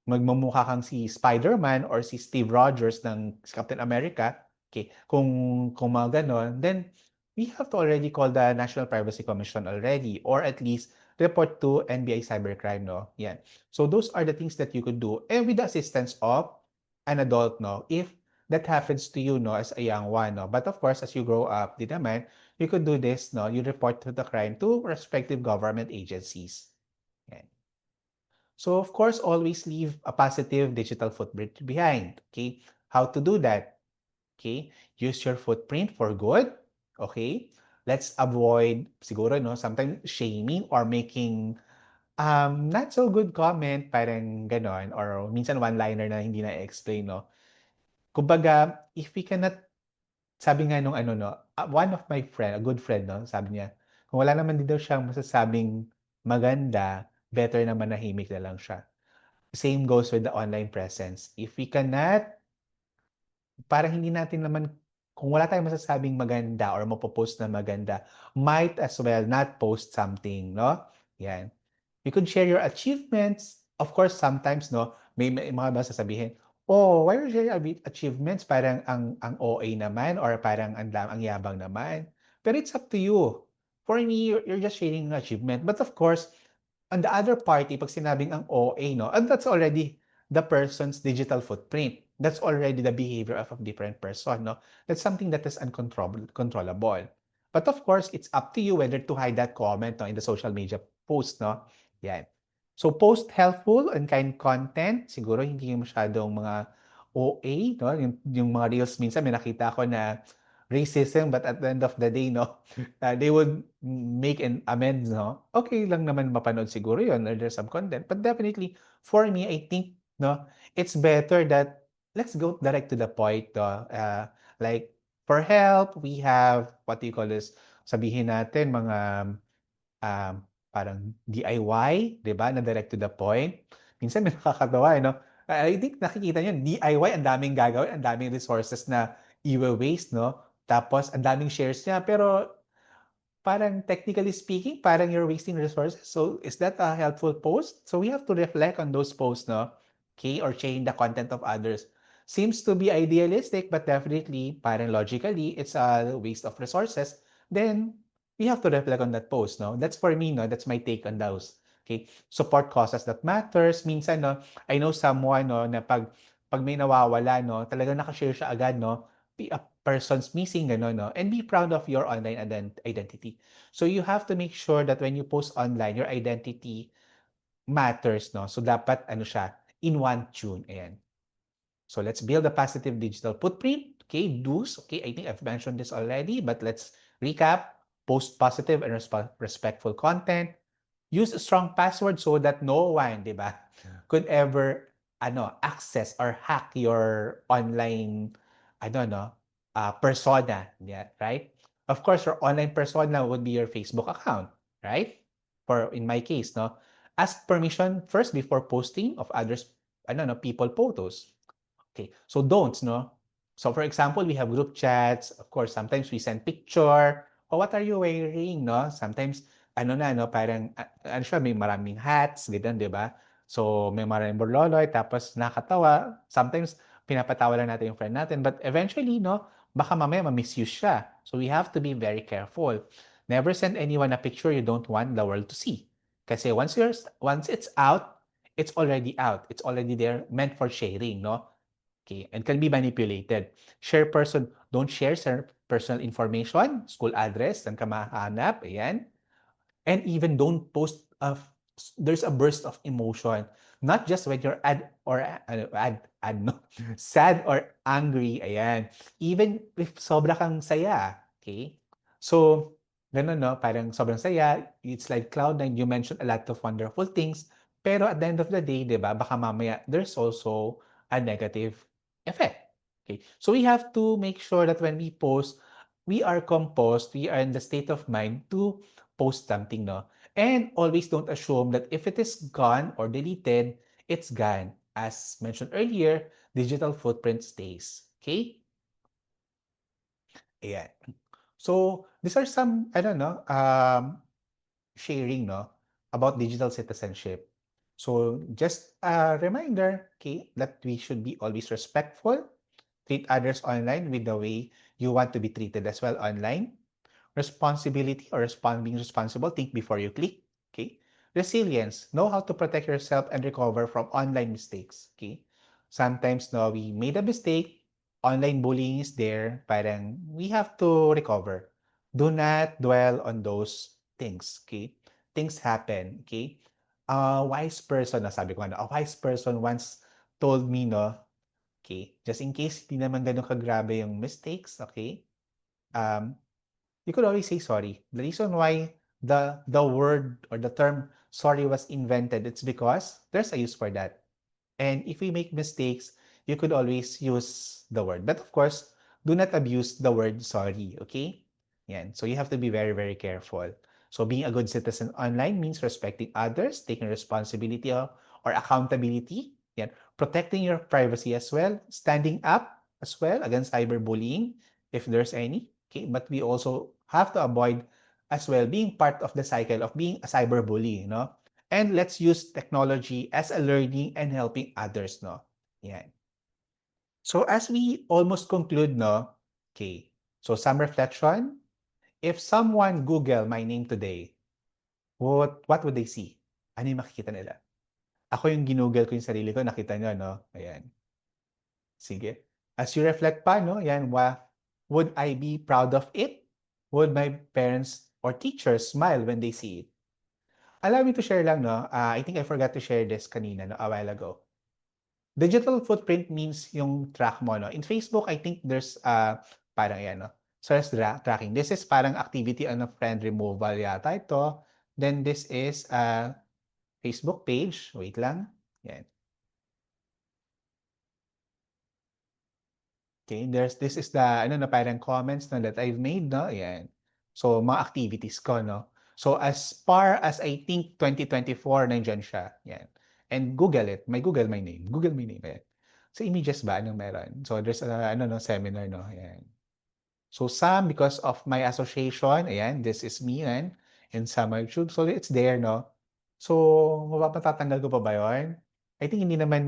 Magmumukha kang si Spider-Man or si Steve Rogers ng Captain America, okay? Kung mga gano'n, then we have to already call the National Privacy Commission already or at least report to NBI Cybercrime 'no, 'yan. So those are the things that you could do and with the assistance of an adult, no, if that happens to you, no, as a young one, no. But of course, as you grow up, di naman, you could do this, no, you report to the crime to respective government agencies. Yan. So, of course, always leave a positive digital footprint behind. Okay? How to do that? Okay? Use your footprint for good. Okay? Let's avoid, siguro, no, sometimes shaming or making not so good comment, parang ganon, or minsan one-liner na hindi na-explain, no? Kumbaga, if we cannot sabi nga nung one of my friend, a good friend 'no, sabi niya, kung wala naman din daw siyang masasabing maganda, better na manahimik na lang siya. Same goes with the online presence. If we cannot parang hindi natin naman kung wala tayong masasabing maganda or mapo-post na maganda, might as well not post something, 'no? 'Yan. You could share your achievements. Of course, sometimes, no, may mga ba sasabihin, "Oh, why are you sharing achievements? Parang ang OA naman or parang ang yabang naman." Pero it's up to you. For me, you're just sharing an achievement. But of course, on the other party, pag sinabing ang OA, no, and that's already the person's digital footprint. That's already the behavior of a different person, no? That's something that is controllable. But of course, it's up to you whether to hide that comment no, in the social media post, no? Yan. So, post helpful and kind content. Siguro hindi yung masyadong mga OA, no? Yung mga reels minsan may nakita ko na racism, but at the end of the day, no, they would make an amends, no? Okay lang naman mapanood siguro yun or there's some content. But definitely, for me, I think, no, it's better that let's go direct to the point, no? Like, for help, we have, what do you call this? Sabihin natin, mga um, parang DIY, 'di ba, na direct to the point. Minsan may nakakatawa, eh, 'no? I think nakikita niyo DIY ang daming gagawin, ang daming resources na iwe-waste, 'no? Tapos ang daming shares niya, pero parang technically speaking, parang you're wasting resources. So is that a helpful post? So we have to reflect on those posts, no? Okay, or change the content of others. Seems to be idealistic, but definitely, parang logically, it's a waste of resources. Then we have to reflect on that post, no? That's for me, no? That's my take on those. Okay, support causes that matters. Minsan, no, I know someone, no, na pag may nawawala, no, talagang nakashare siya agad, no, a person's missing, gano'n, no? And be proud of your online identity. So you have to make sure that when you post online, your identity matters, no? So dapat, ano siya, in one tune, ayan. So let's build a positive digital footprint. Okay, do's. Okay, I think I've mentioned this already, but let's recap. Post positive and respectful content. Use a strong password so that no one, di ba, could ever access or hack your online, I don't know, persona, yeah, right? Of course, your online persona would be your Facebook account, right? For in my case, no, ask permission first before posting of others, I don't know, people photos. Okay, so don'ts, no? So for example, we have group chats. Of course, sometimes we send picture. Oh, what are you wearing, no? Sometimes, ano na, no? Parang, ano siya, may maraming hats, ganyan, di ba? So, may maraming borloloy, tapos nakatawa. Sometimes, pinapatawa lang natin yung friend natin. But eventually, no? Baka mamaya ma-misuse siya. So, we have to be very careful. Never send anyone a picture you don't want the world to see. Kasi once it's out, it's already out. It's already there, meant for sharing, no? Okay, and can be manipulated. Don't share personal information, school address, saan ka mahanap, ayan. And even don't post there's a burst of emotion, not just when you're no, sad or angry, ayan. Even if sobra kang saya, okay? So, ganun, no? Parang sobrang saya, it's like cloud nine, you mentioned a lot of wonderful things, pero at the end of the day, di ba, baka mamaya, there's also a negative effect. Okay? So, we have to make sure that when we post, we are composed, we are in the state of mind to post something, no? And always don't assume that if it is gone or deleted, it's gone. As mentioned earlier, digital footprint stays. Okay? Ayan. So, these are some, I don't know, sharing, no, about digital citizenship. So, just a reminder, okay, that we should be always respectful, treat others online with the way you want to be treated as well online. Responsibility or being responsible, think before you click. Okay. Resilience, know how to protect yourself and recover from online mistakes. Okay. Sometimes, no, we made a mistake. Online bullying is there. Parang we have to recover. Do not dwell on those things. Okay. Things happen. Okay. A wise person, nasabi ko, a wise person once told me, no, okay, just in case hindi naman ganun kagrabe yung mistakes, okay, um, you could always say sorry. The reason why the word or the term sorry was invented, it's because there's a use for that. And if we make mistakes, you could always use the word. But of course, do not abuse the word sorry, okay? Yan. So you have to be very, very careful. So being a good citizen online means respecting others, taking responsibility or accountability, yan. Protecting your privacy as well, standing up as well against cyberbullying if there's any. Okay, but we also have to avoid as well being part of the cycle of being a cyberbully, no? And let's use technology as a learning and helping others, no? Yan. So as we almost conclude, no? Okay. So some reflection. If someone Google my name today, what would they see? Ano yung makikita nila? Ako yung ginugol ko yung sarili ko, nakita nyo, no? Ayan. Sige. As you reflect pa, no? Yan, would I be proud of it? Would my parents or teachers smile when they see it? Allow me to share lang, no? I think I forgot to share this kanina, no? A while ago. Digital footprint means yung track mo, no? In Facebook, I think there's, parang yan, no? Stress tracking. This is parang activity on a friend removal yata ito. Then this is a Facebook page. Wait lang. Yan. Okay, this is the ano na parang comments na that I've made, no? Yan. So mga activities ko, no? So as far as I think 2024 nandiyan siya. Yan. And Google it. Google my name. Google my name. Yan. Sa images ba anong meron? So there's a ano no seminar, no? Yan. So some because of my association, ayan, this is me and some YouTube. So it's there, no? So mapapatatanggal ko pa ba 'yon? I think hindi naman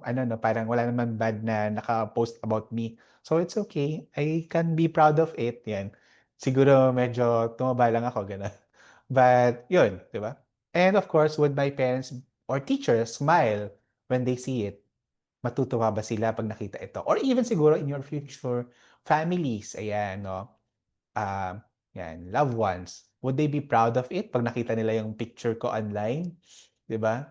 ano no, parang wala naman bad na naka-post about me. So it's okay. I can be proud of it, 'yan. Siguro medyo tumaba lang ako, gano'n. But 'yun, 'di ba? And of course, would my parents or teachers smile when they see it? Matutuwa ba sila 'pag nakita ito? Or even siguro in your future families, ayan 'no, um, 'yan, loved ones, would they be proud of it 'pag nakita nila yung picture ko online, 'di ba?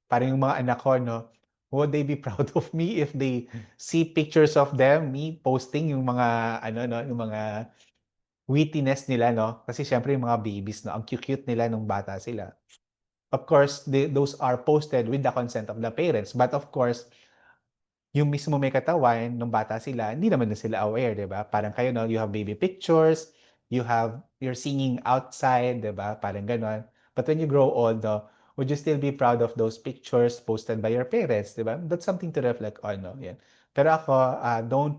Parang yung mga anak ko 'no, would they be proud of me if they see pictures of them, me posting yung mga ano 'no, yung mga wittiness nila 'no? Kasi siyempre yung mga babies 'no, ang cute-cute nila nung bata sila. Of course, those are posted with the consent of the parents, but of course yung mismo may katawan nung bata sila, hindi naman na sila aware, 'di ba? Parang kayo 'no, you have baby pictures, you're singing outside, 'di ba? Parang gano'n. But when you grow old 'no, would you still be proud of those pictures posted by your parents, 'di ba? That's something to reflect on 'no, 'yan. Pero ako, don't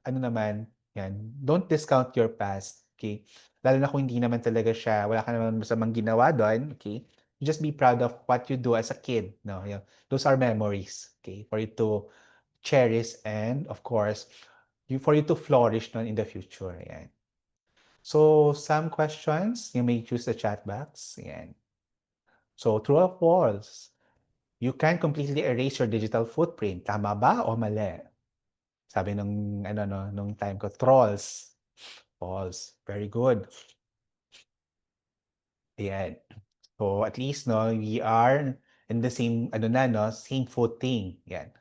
ano naman, 'yan, don't discount your past, okay? Lalo na kung hindi naman talaga siya wala ka naman masamang ginawa do'n, okay? Just be proud of what you do as a kid, no? Those are memories, okay? For you to cherish and of course, for you to flourish in the future. Ayan. So, some questions, you may choose the chat box. Ayan. So, true or false? You can completely erase your digital footprint. Tama ba o mali? Sabi nung, ano, no, nung time ko, trolls. False. Very good. Ayan. So, at least, no, we are in the same, ano na, no, same footing. Ayan.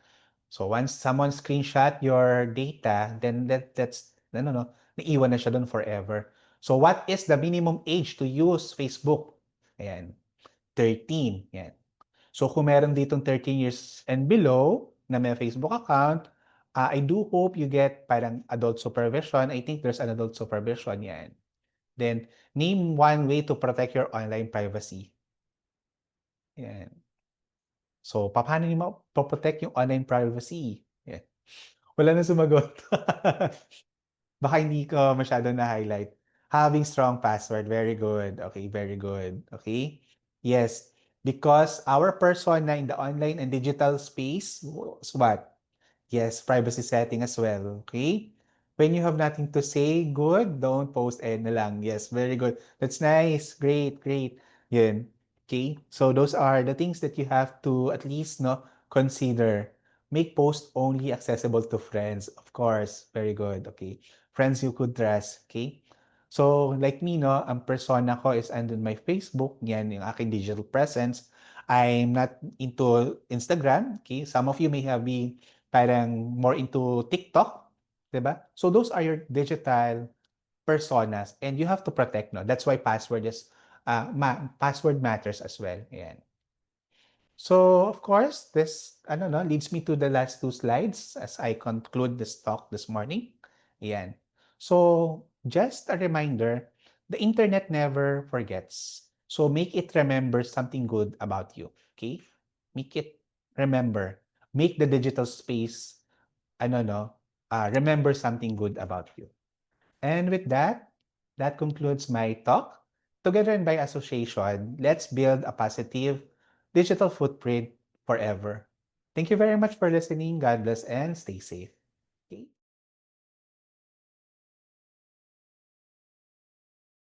So once someone screenshot your data, then that's ano no, naiwan na siya doon forever. So what is the minimum age to use Facebook? Ayan, 13. Yan. So kung meron ditong 13 years and below na may Facebook account, I do hope you get parang adult supervision. I think there's an adult supervision yan. Then name one way to protect your online privacy. Yan. So paano niyo ma-protect yung online privacy? Yan. Wala na sumagot. Baka hindi ko masyado na-highlight. Having strong password, very good. Okay, very good. Okay? Yes, because our persona in the online and digital space was what? Yes, privacy setting as well. Okay? When you have nothing to say, good, don't post na lang. Yes, very good. That's nice. Great, great. Yun. Okay? So those are the things that you have to at least no consider. Make post only accessible to friends. Of course. Very good. Okay. Friends you could trust. Okay? So, like me, no, ang persona ko is andun my Facebook. Yan, yung aking digital presence. I'm not into Instagram. Okay? Some of you may have been parang more into TikTok, 'di ba? So those are your digital personas and you have to protect, no? That's why password matters as well. Ayan. So, of course, this ano no, leads me to the last two slides as I conclude this talk this morning. Ayan. So, just a reminder, the internet never forgets. So, make it remember something good about you. Okay? Make it remember. Make the digital space ano no, remember something good about you. And with that, that concludes my talk. Together and by association, let's build a positive digital footprint forever. Thank you very much for listening. God bless and stay safe.